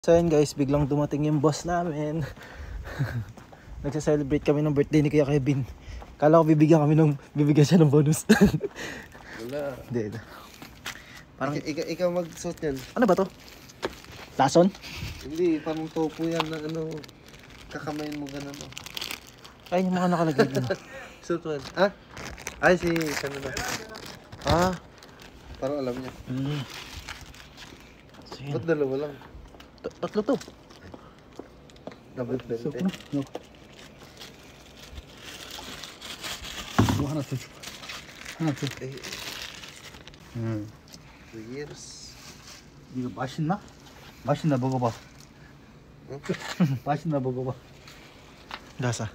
So yun guys, biglang dumating yung boss namin. Nagsa-celebrate kami ng birthday ni Kuya Kevin. Kala ko bibigyan siya ng bonus. Wala. Hindi. Parang ikaw mag-suot yan. ano ba to? Lason? Hindi, parang topo yan na kakamayin mo gano'n. Ay, yung mga nakalagay dun. Suot mo yan. Ah? Ay, si Canada. Ah. Parang alam niya. So, Ba't dalawa lang? Tatlo to. Double So, 20. no. 하나 더 줄까? 하나 더. 2 years. 이거 맛있나? 맛있나 먹어봐. 응? 맛있나 먹어봐. Lasa.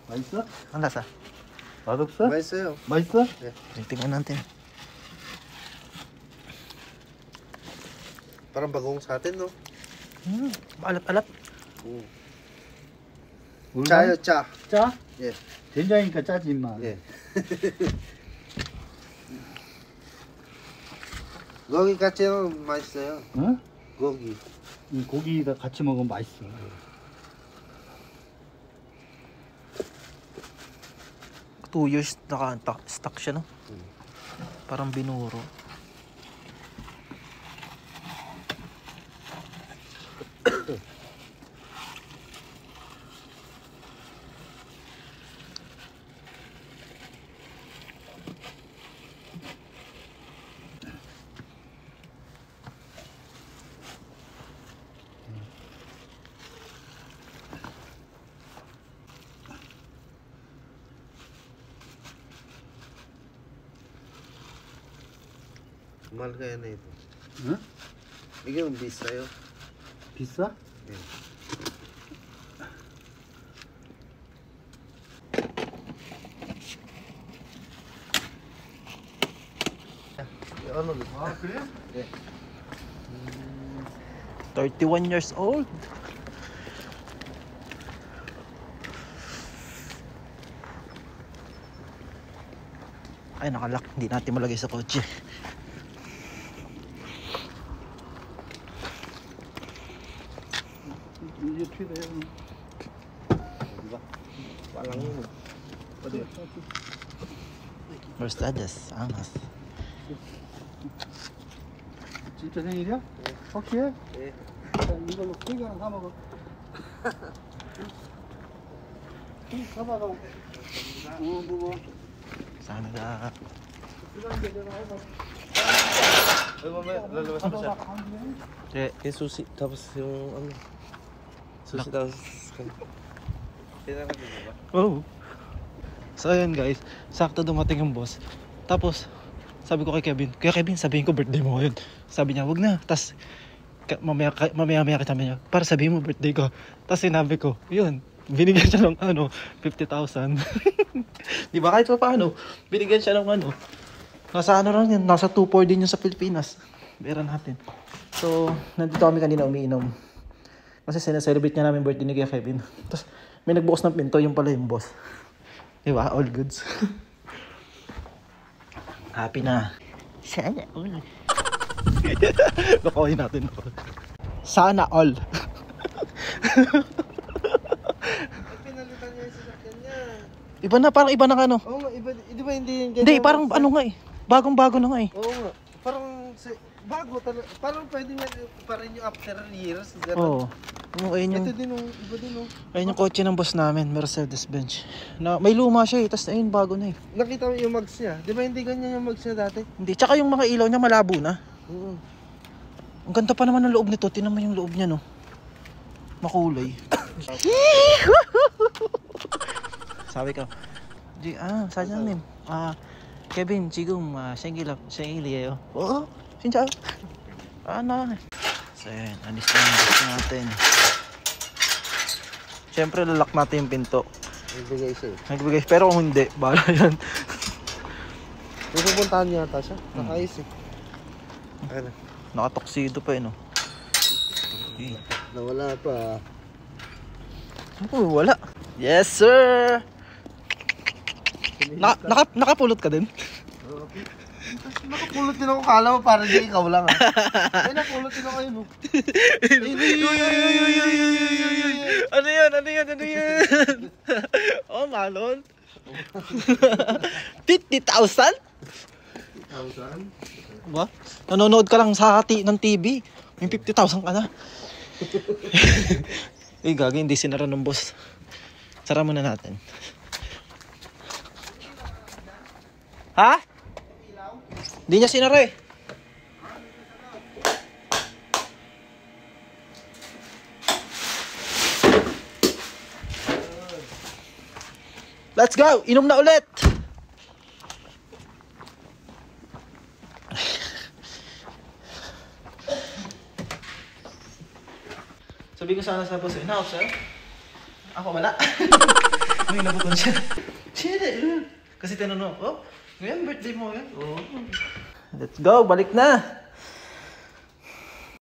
맛있어? Ang lasa? 맛없어? Masaya. 맛있어? Tingnan natin. Parang bagong sa atin, no? Alat-alat. Chayo, cha. 짜? 예. 된장이니까 짜지 임마. 예. 고기 같이 먹으면 맛있어요. 응? 고기. 이 고기다 같이 먹으면 맛있어. Two years naka-stock siya, no? Parang binuro. Mahal kaya na ito. 응? 이게 비싸요? 비싸? 네. 아 그래? 네. 31 years old. Ay, nakalock. Hindi natin malagay sa kotse. 이제 튀어요. 어디가? Walang yun. 어디야? Mercedes. Angas. 진짜 생일이야? 확실해? 네. 자, 이걸로 고기 하나 사 먹어. 응, 사봐가. 먹어. Sana na. Ay, mamaya, lalabas mo siya. Eh, Yung susi, tapos yung ano. Susi tapos. Tinara din ba? oh. So ayun guys, sakto dumating yung boss. Tapos, sabi ko kay Kevin, Kuya Kevin, sabihin ko birthday mo ngayon. Sabi niya, wag na. Tapos, mamaya kita niya, para sabihin mo birthday ko. Tapos sinabi ko, yun, binigyan siya ng 50,000. Di ba kahit pa paano, binigyan siya ng nasa lang yan, nasa 2.4 din yun sa Pilipinas. Bera natin. So, nandito kami kanina umiinom. Kasi sinaselebrate nga namin birthday ni Kuya Kevin. Tapos, may nagbukas ng pinto, yung pala yung boss. Diba? All goods. Happy na. Sana all. Lokohin natin. Sana all. Pinalitan niya yung sasakyan niya. Iba na, parang iba na ano. Oo nga, iba, di ba hindi yung ganyan? Hindi, parang ano nga eh. Bagong-bago na nga eh. Oo nga, parang bago talaga. Parang pwede nga pa rin yung after years. Oo. Ayun yung, Ito din oh, iba din oh. ayun yung kotse ng boss namin, Mercedes-Benz. Na, may luma siya eh, tapos ayun, bago na eh. Nakita mo yung mags niya. Di ba hindi ganyan yung mags niya dati? Hindi, tsaka yung mga ilaw niya malabo na. Oo. Ang ganda pa naman ng loob nito. Tingnan mo yung loob niya, no? Makulay. Sabi ko, 사장님, Kevin, 지금 생일이에요. 진짜? 나. So, yan, alis na yung box natin. Siyempre, lalak natin yung pinto. Nagbigay siya eh. Nagbigay, pero kung hindi, bahala yan. Pupuntahan niya ata siya. Nakaayos eh. Ano? Nakatoksido pa yun, no? Nawala pa. Wala. Yes, sir! Nakapulot ka din? Nakapulot din ako. Kala mo para di ikaw lang ah. Ay, napulot din ako yun. Ano yun? Ano yun? Ano yun? Oh, malon. 50,000? 1,000? Ba? Nanonood ka lang sa ng TV. May 50,000 ka na. Eh, gagi, hindi sinara ng boss. Sara muna natin. Ha? Hindi niya sinara eh. Let's go! Inom na ulit! Sabi ko sana sa boss, in-house, sir? Ako wala. May nabuton siya. Shit eh. Kasi tinanong, oh, ngayon birthday mo yan? Oh. Let's go, balik na!